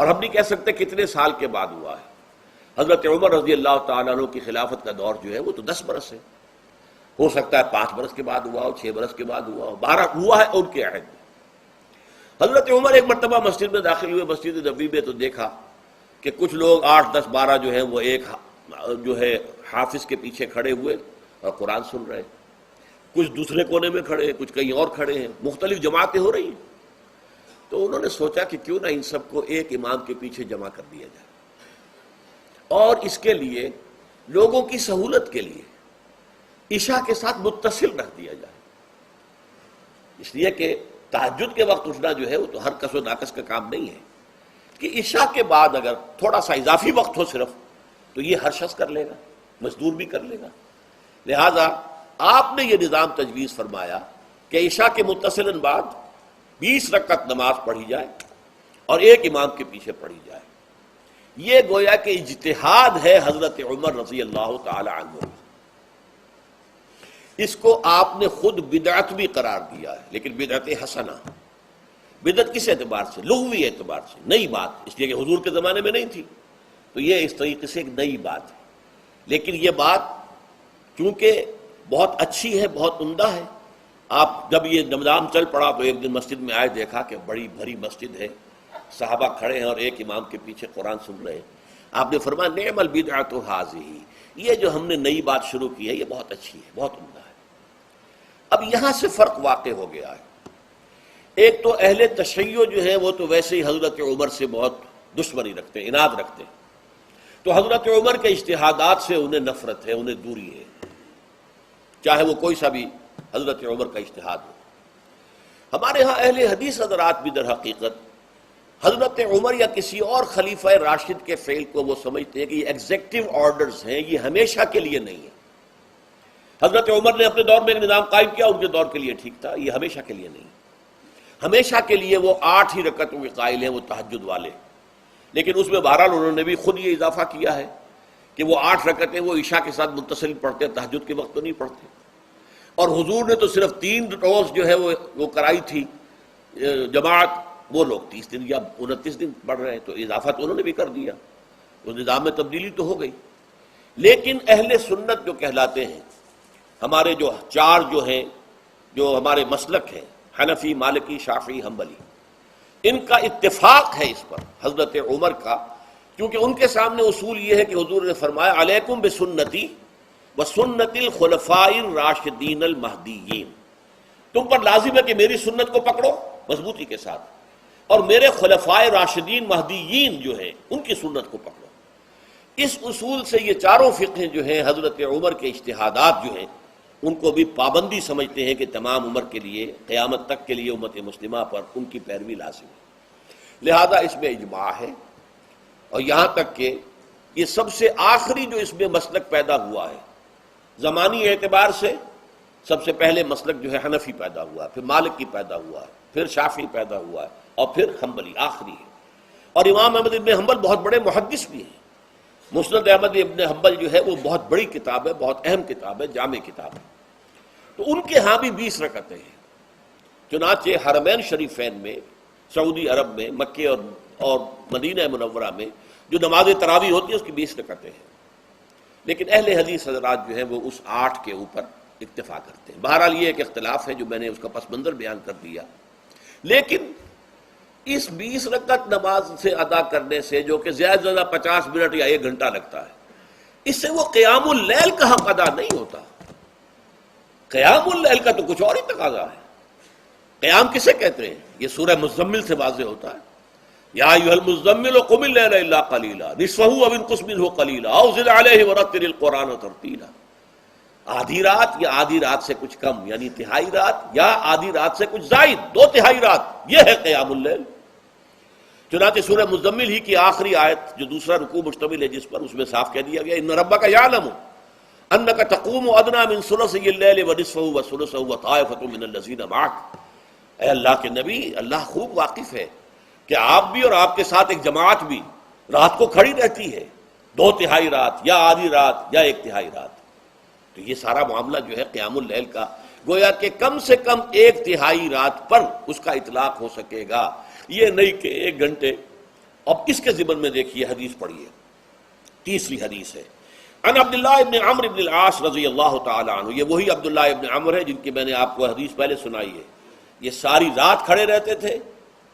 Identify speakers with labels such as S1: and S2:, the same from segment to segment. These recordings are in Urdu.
S1: اور ہم نہیں کہہ سکتے کتنے سال کے بعد ہوا ہے۔ حضرت عمر رضی اللہ تعالیٰ عنہ کی خلافت کا دور جو ہے وہ تو 10 برس ہے، ہو سکتا ہے 5 برس کے بعد ہوا ہو، 6 برس کے بعد ہوا ہو، 12 ہوا ہے ان کے عہد میں۔ حضرت عمر ایک مرتبہ مسجد میں داخل ہوئے، مسجد نبوی میں، تو دیکھا کہ کچھ لوگ 8 10 12 جو ہیں وہ ایک جو ہے حافظ کے پیچھے کھڑے ہوئے اور قرآن سن رہے ہیں، کچھ دوسرے کونے میں کھڑے ہیں، کچھ کہیں اور کھڑے ہیں، مختلف جماعتیں ہو رہی ہیں۔ تو انہوں نے سوچا کہ کیوں نہ ان سب کو ایک امام کے پیچھے جمع کر دیا جائے، اور اس کے لیے لوگوں کی سہولت کے لیے عشاء کے ساتھ متصل رکھ دیا جائے، اس لیے کہ تہجد کے وقت اٹھنا جو ہے وہ تو ہر کس و ناقص کا کام نہیں ہے، کہ عشاء کے بعد اگر تھوڑا سا اضافی وقت ہو صرف، تو یہ ہر شخص کر لے گا، مزدور بھی کر لے گا۔ لہذا آپ نے یہ نظام تجویز فرمایا کہ عشاء کے متصلاً بعد 20 رکعت نماز پڑھی جائے اور ایک امام کے پیچھے پڑھی جائے۔ یہ گویا کہ اجتہاد ہے حضرت عمر رضی اللہ تعالی عنہ، اس کو آپ نے خود بدعت بھی قرار دیا ہے، لیکن بدعت حسنہ۔ بدعت کس اعتبار سے؟ لغوی اعتبار سے، نئی بات، اس لیے کہ حضور کے زمانے میں نہیں تھی، تو یہ اس طریقے سے ایک نئی بات ہے۔ لیکن یہ بات چونکہ بہت اچھی ہے، بہت عمدہ ہے، آپ جب یہ نظام چل پڑا تو ایک دن مسجد میں آئے، دیکھا کہ بڑی بھری مسجد ہے، صحابہ کھڑے ہیں اور ایک امام کے پیچھے قرآن سن رہے ہیں۔ آپ نے فرمایا نعم البدعۃ ھذہ، یہ جو ہم نے نئی بات شروع کی ہے یہ بہت اچھی ہے، بہت عمدہ ہے۔ اب یہاں سے فرق واقع ہو گیا ہے۔ ایک تو اہل تشیع جو ہے وہ تو ویسے ہی حضرت عمر سے بہت دشمنی رکھتے ہیں، عناد رکھتے ہیں، تو حضرت عمر کے اجتہادات سے انہیں نفرت ہے، انہیں دوری ہے، چاہے وہ کوئی سا بھی حضرت عمر کا اجتہاد ہو۔ ہمارے ہاں اہل حدیث حضرات بھی در حقیقت حضرت عمر یا کسی اور خلیفہ راشد کے فعل کو وہ سمجھتے ہیں کہ یہ ایگزیکٹو آرڈرز ہیں، یہ ہمیشہ کے لیے نہیں ہے۔ حضرت عمر نے اپنے دور میں ایک نظام قائم کیا، ان کے دور کے لیے ٹھیک تھا، یہ ہمیشہ کے لیے نہیں۔ ہمیشہ کے لیے وہ 8 ہی رکعتوں کے قائل ہیں، وہ تہجد والے، لیکن اس میں بہرحال انہوں نے بھی خود یہ اضافہ کیا ہے کہ وہ 8 رکعتیں وہ عشاء کے ساتھ متصل پڑھتے ہیں، تہجد کے وقت تو نہیں پڑھتے۔ اور حضور نے تو صرف 3 روز جو ہے وہ کرائی تھی جماعت، وہ لوگ 30 دن یا 29 دن پڑھ رہے ہیں، تو اضافہ تو انہوں نے بھی کر دیا، اس نظام میں تبدیلی تو ہو گئی۔ لیکن اہل سنت جو کہلاتے ہیں، ہمارے جو 4 جو ہیں، جو ہمارے مسلک ہیں، حنفی، مالکی، شافعی، حنبلی، ان کا اتفاق ہے اس پر حضرت عمر کا، کیونکہ ان کے سامنے اصول یہ ہے کہ حضور نے فرمایا علیکم بسنتی وسنت الخلفاء الراشدین المہدیین، تم پر لازم ہے کہ میری سنت کو پکڑو مضبوطی کے ساتھ، اور میرے خلفائے راشدین مہدیین جو ہیں ان کی سنت کو پکڑو۔ اس اصول سے یہ چاروں فقہیں جو ہیں حضرت عمر کے اجتہادات جو ہیں ان کو بھی پابندی سمجھتے ہیں کہ تمام عمر کے لیے، قیامت تک کے لیے امت مسلمہ پر ان کی پیروی لازم ہے، لہذا اس میں اجماع ہے۔ اور یہاں تک کہ یہ سب سے آخری جو اس میں مسلک پیدا ہوا ہے، زمانی اعتبار سے سب سے پہلے مسلک جو ہے حنفی پیدا ہوا ہے، پھر مالکی پیدا ہوا ہے، پھر شافعی پیدا ہوا ہے، اور پھر حنبلی آخری ہے۔ اور امام احمد ابن حنبل بہت بڑے محدث بھی ہیں، مسند احمد ابن حنبل جو ہے وہ بہت بڑی کتاب ہے، بہت اہم کتاب ہے، جامع کتاب ہے، تو ان کے ہاں بھی 20 رکعتیں ہیں۔ چنانچہ حرمین شریفین میں، سعودی عرب میں، مکے اور مدینہ منورہ میں جو نماز تراویح ہوتی ہے اس کی 20 رکعتیں ہیں، لیکن اہل حدیث حضرات جو ہیں وہ اس 8 کے اوپر اکتفا کرتے ہیں۔ بہرحال یہ ایک اختلاف ہے جو میں نے اس کا پس منظر بیان کر دیا، لیکن اس 20 رکعت نماز سے ادا کرنے سے، جو کہ زیادہ سے زیادہ 50 منٹ یا 1 گھنٹہ لگتا ہے، اس سے وہ قیام اللیل کا حق ادا نہیں ہوتا۔ قیام اللیل کا تو کچھ اور ہی تقاضا ہے۔ قیام کسے کہتے ہیں؟ یہ سورہ مزمل سے واضح ہوتا ہے، یا ایھا المزمل قم اللیل الا قلیلا نصفہ او انقص منہ قلیلا او زد علیہ ورتل القرآن ترتیلا۔ آدھی رات یا آدھی رات سے کچھ کم، یعنی تہائی رات، یا آدھی رات سے کچھ زائد، 2/3 رات، یہ ہے قیام اللیل۔ چنانچہ سورہ مزمل ہی کی آخری آیت جو دوسرا رکوع مشتمل ہے جس پر، اس میں صاف کہہ دیا گیا ان ربک یعلم انک تقوم ادنی من ثلثی اللیل ونصفہ وثلثہ وطائفۃ من الذین معک۔ اے اللہ کے نبی، اللہ خوب واقف ہے کہ آپ بھی اور آپ کے ساتھ ایک جماعت بھی رات کو کھڑی رہتی ہے، 2/3 رات یا آدھی رات یا 1/3 رات۔ تو یہ سارا معاملہ جو ہے قیام اللیل کا، گویا کہ کم سے کم 1/3 رات پر اس کا اطلاق ہو سکے گا، یہ نہیں کہ 1 گھنٹے اب اس کے ضمن میں دیکھیے حدیث پڑھیے، تیسری حدیث ہے ان عبداللہ ابن عمرو ابن العاص رضی اللہ تعالی عنہ. یہ وہی عبداللہ ابن عمرو ہے جن کی میں نے آپ کو حدیث پہلے سنائی ہے. یہ ساری رات کھڑے رہتے تھے،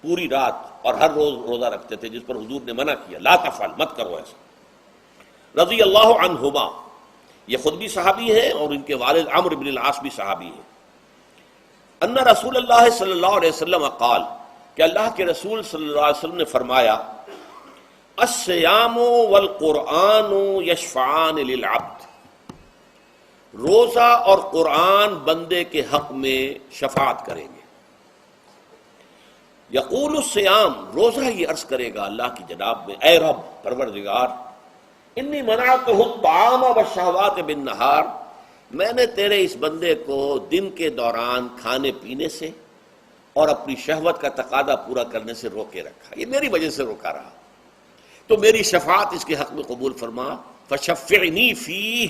S1: پوری رات، اور ہر روز روزہ رکھتے تھے، جس پر حضور نے منع کیا، لا تفعل، مت کرو ایسا. رضی اللہ عنہما، یہ خود بھی صحابی ہیں اور ان کے والد عمرو بن العاص بھی صحابی ہیں. ان رسول اللہ صلی اللہ علیہ وسلم قال، کہ اللہ کے رسول صلی اللہ علیہ وسلم نے فرمایا، الصیام والقرآن یشفعان للعبد، روزہ اور قرآن بندے کے حق میں شفاعت کریں گے. یقول الصیام، روزہ یہ عرض کرے گا اللہ کی جناب میں، اے رب پروردگار، انی منعتہ الطعام والشہوات بالنہار، میں نے تیرے اس بندے کو دن کے دوران کھانے پینے سے اور اپنی شہوت کا تقاضا پورا کرنے سے روکے رکھا، یہ میری وجہ سے روکا رہا، تو میری شفاعت اس کے حق میں قبول فرما. فشفعنی فیہ،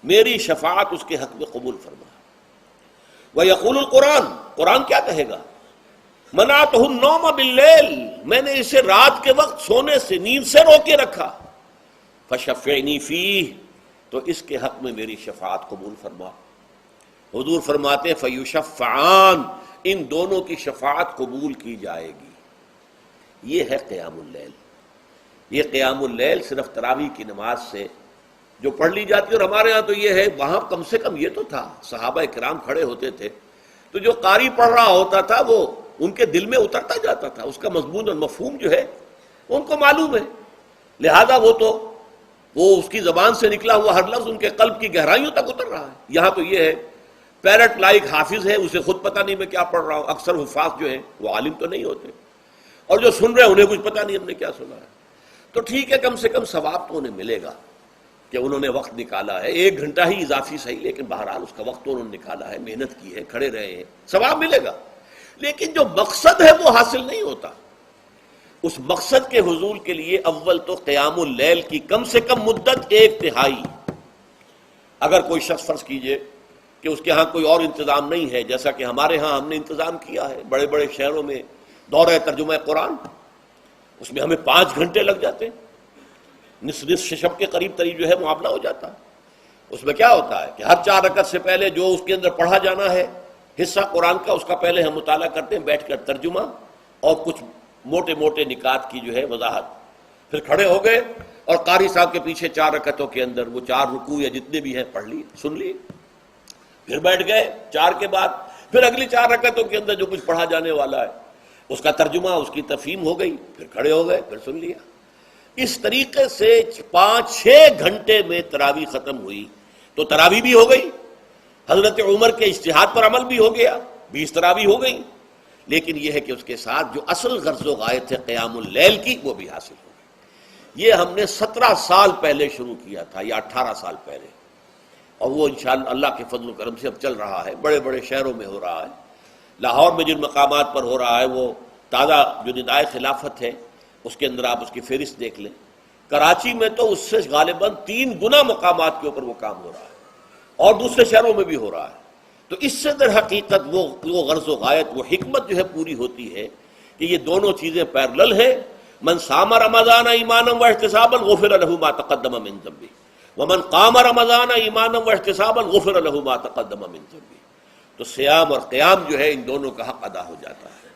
S1: میری شفاعت اس کے حق میں قبول فرما. ویقول القرآن، قرآن کیا کہے گا، منعتہ النوم باللیل، میں نے اسے رات کے وقت سونے سے، نیند سے روکے رکھا. فشفعنی فیہ، تو اس کے حق میں میری شفاعت قبول فرما. حضور فرماتے ہیں فیشفعان، ان دونوں کی شفاعت قبول کی جائے گی. یہ ہے قیام اللیل. یہ قیام اللیل صرف تراویح کی نماز سے جو پڑھ لی جاتی ہے، اور ہمارے ہاں تو یہ ہے، وہاں کم سے کم یہ تو تھا، صحابہ کرام کھڑے ہوتے تھے تو جو قاری پڑھ رہا ہوتا تھا وہ ان کے دل میں اترتا جاتا تھا، اس کا مضمون اور مفہوم جو ہے ان کو معلوم ہے، لہذا وہ اس کی زبان سے نکلا ہوا ہر لفظ ان کے قلب کی گہرائیوں تک اتر رہا ہے. یہاں تو یہ ہے پیرٹ لائک حافظ ہے، اسے خود پتہ نہیں میں کیا پڑھ رہا ہوں. اکثر حفاظ جو ہیں وہ عالم تو نہیں ہوتے، اور جو سن رہے ہیں انہیں کچھ پتہ نہیں ہم نے کیا سنا ہے. تو ٹھیک ہے، کم سے کم ثواب تو انہیں ملے گا کہ انہوں نے وقت نکالا ہے، 1 گھنٹہ ہی اضافی صحیح، لیکن بہرحال اس کا وقت تو انہوں نے نکالا ہے، محنت کی ہے، کھڑے رہے ہیں، ثواب ملے گا. لیکن جو مقصد ہے وہ حاصل نہیں ہوتا. اس مقصد کے حصول کے لیے اول تو قیام اللیل کی کم سے کم مدت 1/3. اگر کوئی شخص فرض کیجئے کہ اس کے ہاں کوئی اور انتظام نہیں ہے، جیسا کہ ہمارے ہاں ہم نے انتظام کیا ہے، بڑے بڑے شہروں میں دورہ ترجمہ قرآن، اس میں ہمیں 5 گھنٹے لگ جاتے ہیں، نصف شب کے قریب جو ہے معاملہ ہو جاتا ہے. اس میں کیا ہوتا ہے کہ ہر 4 رکعت سے پہلے جو اس کے اندر پڑھا جانا ہے حصہ قرآن کا، اس کا پہلے ہم مطالعہ کرتے ہیں بیٹھ کر، ترجمہ اور کچھ موٹے موٹے نکات کی جو ہے وضاحت. پھر کھڑے ہو گئے اور قاری صاحب کے پیچھے 4 رکعتوں کے اندر وہ 4 رکوع یا جتنے بھی ہیں پڑھ لی، سن لی، پھر بیٹھ گئے 4 کے بعد پھر اگلی 4 رکعتوں کے اندر جو کچھ پڑھا جانے والا ہے اس کا ترجمہ، اس کی تفہیم ہو گئی، پھر کھڑے ہو گئے، پھر سن لیا. اس طریقے سے 5-6 گھنٹے میں تراویح ختم ہوئی. تو تراویح بھی ہو گئی، حضرت عمر کے اجتہاد پر عمل بھی ہو گیا، 20 تراویح ہو گئی. لیکن یہ ہے کہ اس کے ساتھ جو اصل غرض و غایت ہے قیام اللیل کی، وہ بھی حاصل ہو گئی. یہ ہم نے 17 سال پہلے شروع کیا تھا یا 18 سال پہلے، اور وہ انشاءاللہ اللہ کے فضل و کرم سے اب چل رہا ہے. بڑے بڑے شہروں میں ہو رہا ہے. لاہور میں جن مقامات پر ہو رہا ہے وہ تازہ جو ندائے خلافت ہے اس کے اندر آپ اس کی فہرست دیکھ لیں. کراچی میں تو اس سے غالباً 3 گنا مقامات کے اوپر وہ کام ہو رہا ہے، اور دوسرے شہروں میں بھی ہو رہا ہے. تو اس سے در حقیقت وہ غرض و غایت، وہ حکمت جو ہے پوری ہوتی ہے کہ یہ دونوں چیزیں پیرلل ہیں. من صام رمضان ایمانا واحتسابا غفر له ما تقدم من ذنبه ومن قام رمضان ایمانا واحتسابا غفر له ما تقدم من ذنبه. تو صیام اور قیام جو ہے ان دونوں کا حق ادا ہو جاتا ہے.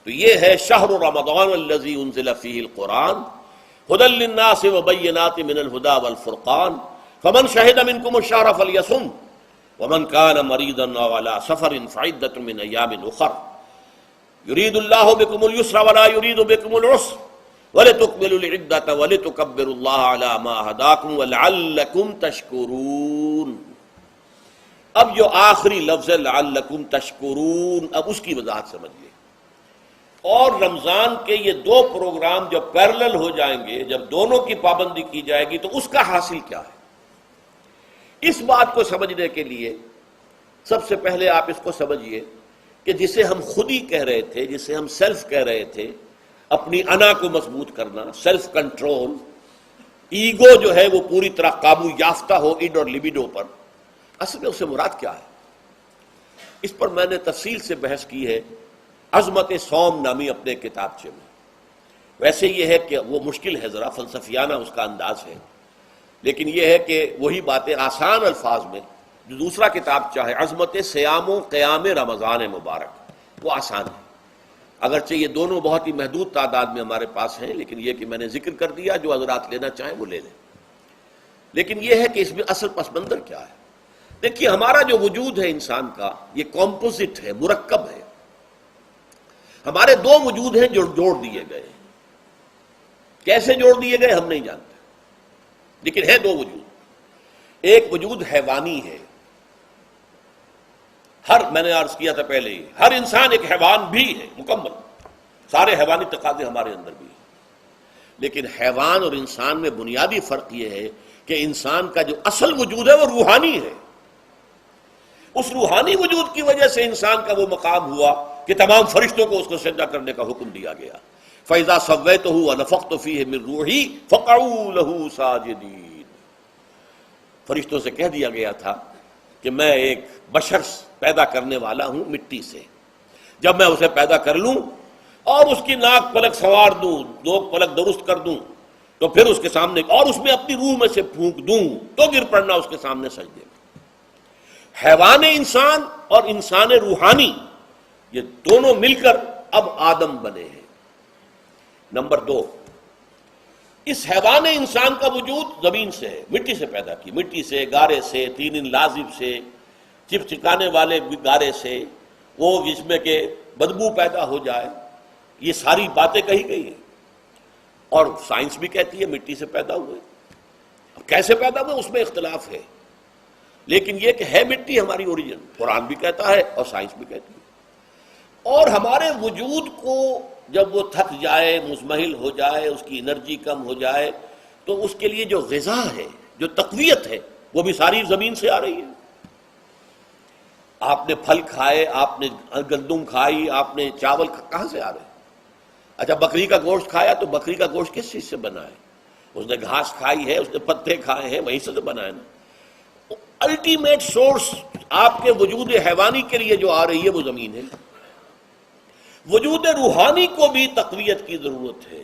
S1: تو یہ ہے شہر رمضان الذی انزل فیہ القرآن ھدی للناس وبینات من الھدی والفرقان فمن شہد منکم الشہر فلیصم ومن کان مریضا او علی سفر فعدۃ من ایام اخر یرید اللہ بکم اليسر ولا یرید بکم العسر ولتکملوا العدۃ ولتکبروا اللہ علی ما ھداکم ولعلکم تشکرون. اب جو آخری لفظ ہے لعلکم تشکرون، اب اس کی وضاحت سمجھیے. اور رمضان کے یہ 2 پروگرام جب پیرلل ہو جائیں گے، جب دونوں کی پابندی کی جائے گی، تو اس کا حاصل کیا ہے؟ اس بات کو سمجھنے کے لیے سب سے پہلے آپ اس کو سمجھیے کہ جسے ہم خود ہی کہہ رہے تھے، جسے ہم سیلف کہہ رہے تھے، اپنی انا کو مضبوط کرنا، سیلف کنٹرول، ایگو جو ہے وہ پوری طرح قابو یافتہ ہو اڈ اور لیبیڈو پر، اصل میں اسے مراد کیا ہے؟ اس پر میں نے تفصیل سے بحث کی ہے عظمت صوم نامی اپنے کتابچے میں. ویسے یہ ہے کہ وہ مشکل ہے، ذرا فلسفیانہ اس کا انداز ہے، لیکن یہ ہے کہ وہی باتیں آسان الفاظ میں، جو دوسرا کتاب چاہے عظمت سیام و قیام رمضان مبارک، وہ آسان ہے، اگرچہ یہ دونوں بہت ہی محدود تعداد میں ہمارے پاس ہیں، لیکن یہ کہ میں نے ذکر کر دیا، جو حضرات لینا چاہیں وہ لے لیں۔ لیکن یہ ہے کہ اس میں اصل پس منظر کیا ہے؟ دیکھیے، ہمارا جو وجود ہے انسان کا، یہ کمپوزٹ ہے، مرکب ہے۔ ہمارے دو وجود ہیں جو جوڑ دیے گئے ہیں۔ کیسے جوڑ دیے گئے ہم نہیں جانتے، لیکن ہے دو وجود۔ ایک وجود حیوانی ہے، میں نے عرض کیا تھا پہلے ہی، ہر انسان ایک حیوان بھی ہے مکمل، سارے حیوانی تقاضے ہمارے اندر بھی ہیں، لیکن حیوان اور انسان میں بنیادی فرق یہ ہے کہ انسان کا جو اصل وجود ہے وہ روحانی ہے۔ اس روحانی وجود کی وجہ سے انسان کا وہ مقام ہوا کہ تمام فرشتوں کو اس کو سجدہ کرنے کا حکم دیا گیا۔ فَإِذَا سَوَّيْتُهُ وَنَفَخْتُ فِيهِ مِن رُوحِي فَقَعُوا لَهُ سَاجِدِينَ۔ فرشتوں سے کہہ دیا گیا تھا کہ میں ایک بشر پیدا کرنے والا ہوں مٹی سے، جب میں اسے پیدا کر لوں اور اس کی ناک پلک سنوار دوں، دو پلک درست کر دوں، تو پھر اس کے سامنے اور اس میں اپنی روح میں سے پھونک دوں تو گر پڑنا اس کے سامنے سجدے میں۔ حیوان انسان اور انسان روحانی، یہ دونوں مل کر اب آدم بنے ہیں۔ نمبر دو، اس حیوان انسان کا وجود زمین سے ہے، مٹی سے پیدا کی، مٹی سے، گارے سے، طین لازب سے، چپچکانے والے گارے سے، وہ جس میں کہ بدبو پیدا ہو جائے، یہ ساری باتیں کہی گئی ہیں، اور سائنس بھی کہتی ہے مٹی سے پیدا ہوئے۔ اب کیسے پیدا ہوئے اس میں اختلاف ہے، لیکن یہ کہ ہے مٹی ہماری اوریجن، قرآن بھی کہتا ہے اور سائنس بھی کہتی ہے۔ اور ہمارے وجود کو جب وہ تھک جائے، مزمحل ہو جائے، اس کی انرجی کم ہو جائے، تو اس کے لیے جو غذا ہے، جو تقویت ہے، وہ بھی ساری زمین سے آ رہی ہے۔ آپ نے پھل کھائے، آپ نے گندم کھائی، آپ نے چاول کہاں سے آ رہے ہیں؟ اچھا، بکری کا گوشت کھایا تو بکری کا گوشت کس چیز سے بنا ہے؟ اس نے گھاس کھائی ہے، اس نے پتے کھائے ہیں، وہیں سے تو بنا ہے نا۔ الٹیمیٹ سورس آپ کے وجود حیوانی کے لیے جو آ رہی ہے وہ زمین ہے۔ وجود روحانی کو بھی تقویت کی ضرورت ہے،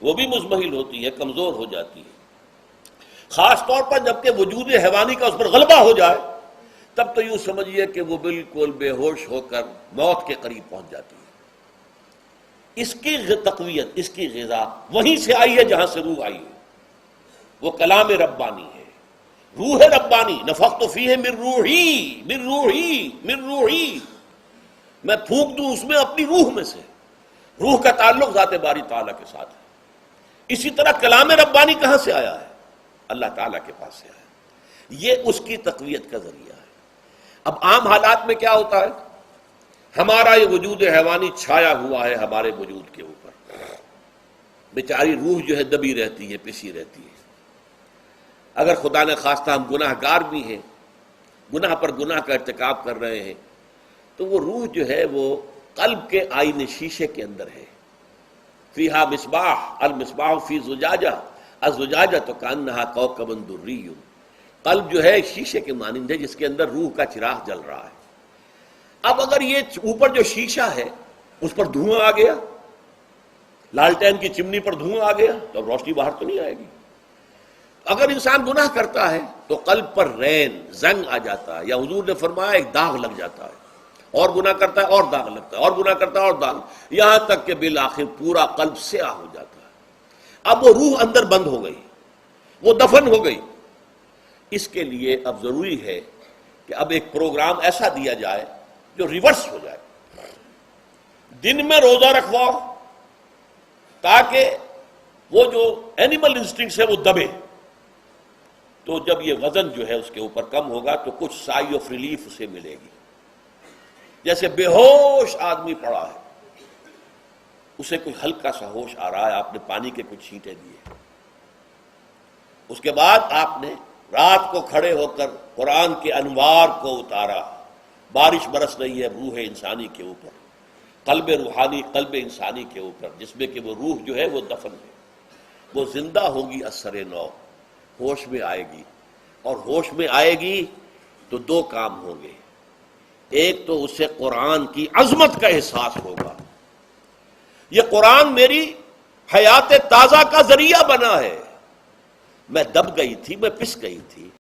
S1: وہ بھی مزمحل ہوتی ہے، کمزور ہو جاتی ہے، خاص طور پر جب کہ وجود حیوانی کا اس پر غلبہ ہو جائے، تب تو یوں سمجھیے کہ وہ بالکل بے ہوش ہو کر موت کے قریب پہنچ جاتی ہے۔ اس کی تقویت، اس کی غذا وہیں سے آئی ہے جہاں سے روح آئی ہے، وہ کلام ربانی ہے، روح ربانی۔ نفخت فیہ من روحی، من روحی، من روحی، میں پھونک دوں اس میں اپنی روح میں سے۔ روح کا تعلق ذات باری تعالیٰ کے ساتھ ہے۔ اسی طرح کلام ربانی کہاں سے آیا ہے؟ اللہ تعالیٰ کے پاس سے آیا ہے، یہ اس کی تقویت کا ذریعہ ہے۔ اب عام حالات میں کیا ہوتا ہے؟ ہمارا یہ وجود حیوانی چھایا ہوا ہے ہمارے وجود کے اوپر، بیچاری روح جو ہے دبی رہتی ہے، پسی رہتی ہے۔ اگر خدا نے خواستہ ہم گناہ گار بھی ہیں، گناہ پر گناہ کا ارتکاب کر رہے ہیں، تو وہ روح جو ہے وہ قلب کے آئینے شیشے کے اندر ہے۔ فیہا مصباح، المصباح فی زجاجہ، الزجاجہ تو کانہا کوکب دری۔ قلب جو ہے شیشے کے مانند ہے جس کے اندر روح کا چراغ جل رہا ہے۔ اب اگر یہ اوپر جو شیشہ ہے اس پر دھواں آ گیا، لالٹین کی چمنی پر دھواں آ گیا، تو اب روشنی باہر تو نہیں آئے گی۔ اگر انسان گناہ کرتا ہے تو قلب پر رین، زنگ آ جاتا ہے، یا حضور نے فرمایا ایک داغ لگ جاتا ہے، اور گناہ کرتا ہے اور داغ لگتا ہے، اور گناہ کرتا ہے اور داغ، یہاں تک کہ بالآخر پورا قلب سیاہ ہو جاتا ہے۔ اب وہ روح اندر بند ہو گئی، وہ دفن ہو گئی۔ اس کے لیے اب ضروری ہے کہ اب ایک پروگرام ایسا دیا جائے جو ریورس ہو جائے۔ دن میں روزہ رکھواؤ تاکہ وہ جو اینیمل انسٹنکٹس ہے وہ دبے، تو جب یہ وزن جو ہے اس کے اوپر کم ہوگا تو کچھ سائی آف ریلیف اسے ملے گی۔ جیسے بے ہوش آدمی پڑا ہے، اسے کوئی ہلکا سا ہوش آ رہا ہے، آپ نے پانی کے کچھ چھینٹے دیے، اس کے بعد آپ نے رات کو کھڑے ہو کر قرآن کے انوار کو اتارا، بارش برس رہی ہے روح انسانی کے اوپر، قلب روحانی، قلب انسانی کے اوپر، جس میں کہ وہ روح جو ہے وہ دفن ہے، وہ زندہ ہوگی اثر نو، ہوش میں آئے گی، اور ہوش میں آئے گی تو دو کام ہوں گے۔ ایک تو اسے قرآن کی عظمت کا احساس ہوگا، یہ قرآن میری حیات تازہ کا ذریعہ بنا ہے. میں دب گئی تھی، میں پس گئی تھی،